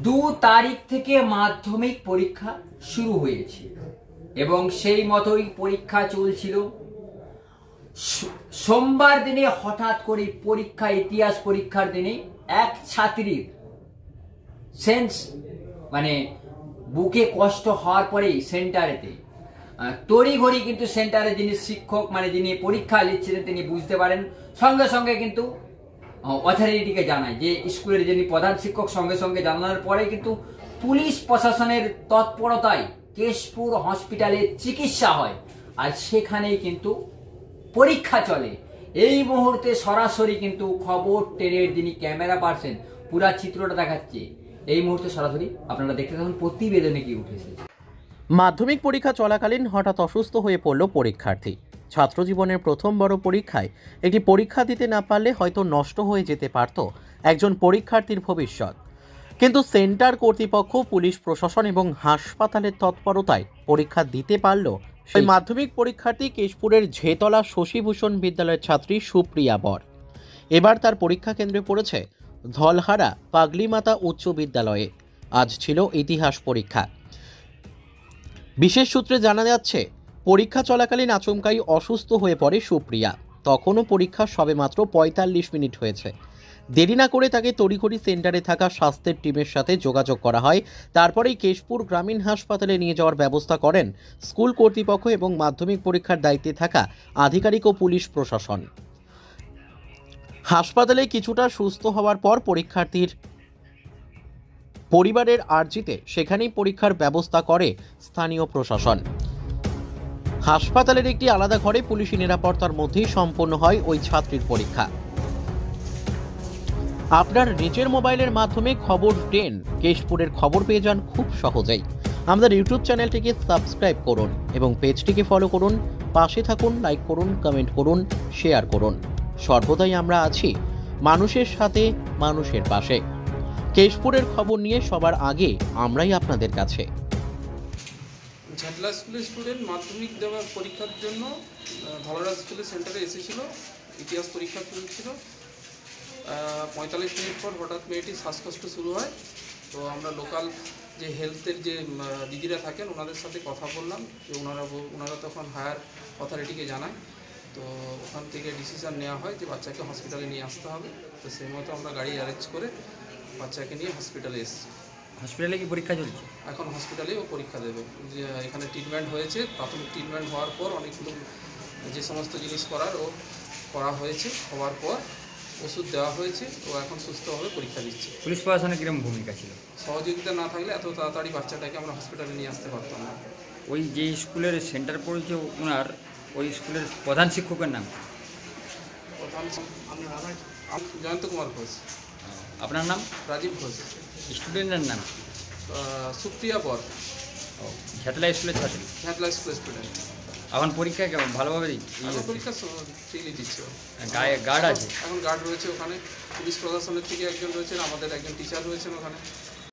2 তারিখ থেকে মাধ্যমিক পরীক্ষা শুরু হয়েছে এবং সেই মতোই পরীক্ষা চলছিল। সোমবার দিনে হঠাৎ করে পরীক্ষা, ইতিহাস পরীক্ষার দিনে এক ছাত্রীর সেন্স বুকে কষ্ট হওয়ার পরেই সেন্টারেতে তড়িঘড়ি কিন্তু সেন্টারে যিনি শিক্ষক যিনি পরীক্ষা নিচ্ছিলেন তিনি বুঝতে পারেন, সঙ্গে সঙ্গে কিন্তু অথরিটিকে জানায় যে স্কুলের যিনি প্রধান শিক্ষক, সঙ্গে সঙ্গে জানানোর পরে কিন্তু পুলিশ প্রশাসনের তৎপরতায় কেশপুর হসপিটালে চিকিৎসা হয় আর সেখানেই কিন্তু পরীক্ষা চলে। এই মুহূর্তে সরাসরি কিন্তু খবর ট্রেনের যিনি ক্যামেরা পার্সন পুরা চিত্রটা দেখাচ্ছে, এই মুহূর্তে সরাসরি আপনারা দেখতে থাকুন প্রতিবেদনে কি উঠেছে। মাধ্যমিক পরীক্ষা চলাকালীন হঠাৎ অসুস্থ হয়ে পড়ল পরীক্ষার্থী। ছাত্র জীবনের প্রথম বড় পরীক্ষায় একটি পরীক্ষা দিতে না পারলে হয়তো নষ্ট হয়ে যেতে পারত একজন পরীক্ষার্থীর ভবিষ্যৎ। কিন্তু সেন্টার কর্তৃপক্ষ, পুলিশ প্রশাসন এবং হাসপাতালের তৎপরতায় পরীক্ষা দিতে পারল সেই মাধ্যমিক পরীক্ষার্থী কেশপুরের ঝেতলা শশীভূষণ বিদ্যালয়ের ছাত্রী সুপ্রিয়া বর। এবার তার পরীক্ষা কেন্দ্রে পড়েছে ধলহারা পাগলিমাতা উচ্চ বিদ্যালয়ে। আজ ছিল ইতিহাস পরীক্ষা। বিশেষ সূত্রে জানা যাচ্ছে, পরীক্ষা চলাকালীন আচমকাই অসুস্থ হয়ে পড়ে সুপ্রিয়া। তখনও পরীক্ষা সবেমাত্র ৪৫ মিনিট হয়েছে। দেরি না করে তাকে তড়িঘড়ি সেন্টারে থাকা স্বাস্থ্যের টিমের সাথে যোগাযোগ করা হয়। তারপরেই কেশপুর গ্রামীণ হাসপাতালে নিয়ে যাওয়ার ব্যবস্থা করেন স্কুল কর্তৃপক্ষ এবং মাধ্যমিক পরীক্ষার দায়িত্বে থাকা আধিকারিক ও পুলিশ প্রশাসন। হাসপাতালে কিছুটা সুস্থ হওয়ার পর পরীক্ষার্থীর পরিবারের আর্জিতে সেখানেই পরীক্ষার ব্যবস্থা করে স্থানীয় প্রশাসন। হাসপাতালের একটি আলাদা ঘরে পুলিশি নিরাপত্তার মধ্যেই সম্পন্ন হয় ওই ছাত্রীর পরীক্ষা। আপনার নিজের মোবাইলের মাধ্যমে খবর 10 কেশপুরের খবর পেয়ে যান খুব সহজেই। আমাদের ইউটিউব চ্যানেলটিকে সাবস্ক্রাইব করুন এবং পেজটিকে ফলো করুন। পাশে থাকুন, লাইক করুন, কমেন্ট করুন, শেয়ার করুন। সর্বদাই আমরা আছি মানুষের সাথে, মানুষের পাশে। কেশপুরের খবর নিয়ে সবার আগে আমরাই আপনাদের কাছে। ঝাটলা স্কুলের স্টুডেন্ট মাধ্যমিক দেওয়ার পরীক্ষার জন্য ধলহারা স্কুলের সেন্টারে এসেছিল। ইতিহাস পরীক্ষা চলছিল। ৪৫ মিনিট পর হঠাৎ মেয়েটির শ্বাসকষ্ট শুরু হয়। তো আমরা লোকাল যে হেলথের যে দিদিরা থাকেন ওনাদের সাথে কথা বললাম, যে ওনারা তখন হায়ার অথরিটিকে জানায়। তো ওখান থেকে ডিসিশন নেওয়া হয় যে বাচ্চাকে হসপিটালে নিয়ে আসতে হবে। তো সেই মতো আমরা গাড়ি অ্যারেঞ্জ করে বাচ্চাকে নিয়ে হসপিটালে এসেছি। হসপিটালে কি পরীক্ষা চলছে? এখন হসপিটালেই ও পরীক্ষা দেবে। যে এখানে ট্রিটমেন্ট হয়েছে, প্রাথমিক ট্রিটমেন্ট হওয়ার পর অনেকগুলো যে সমস্ত জিনিস করা হয়েছে, হওয়ার পর ওষুধ দেওয়া হয়েছে, ও এখন সুস্থভাবে পরীক্ষা দিচ্ছে। পুলিশ প্রশাসনের কিরকম ভূমিকা ছিল? সহযোগিতা না থাকলে এত তাড়াতাড়ি বাচ্চাটাকে আমরা হসপিটালে নিয়ে আসতে পারতাম না। ওই যে স্কুলের সেন্টার পড়েছে ওনার, ওই স্কুলের প্রধান শিক্ষকের নাম? জয়ন্ত কুমার ঘোষ। আপনার নাম? রাজীব ঘোষ। স্টুডেন্টের নাম? সুপ্রিয়া বর। ঝাটলা স্কুলের ছাত্রী? ঝাটলা স্কুলের স্টুডেন্ট। এখন পরীক্ষা কেমন? ভালোভাবে পরীক্ষা ফ্রিলি দিচ্ছে। গার্ড আছে? এখন গার্ড রয়েছে ওখানে, পুলিশ প্রশাসনের থেকে একজন রয়েছেন, আমাদের একজন টিচার রয়েছেন ওখানে।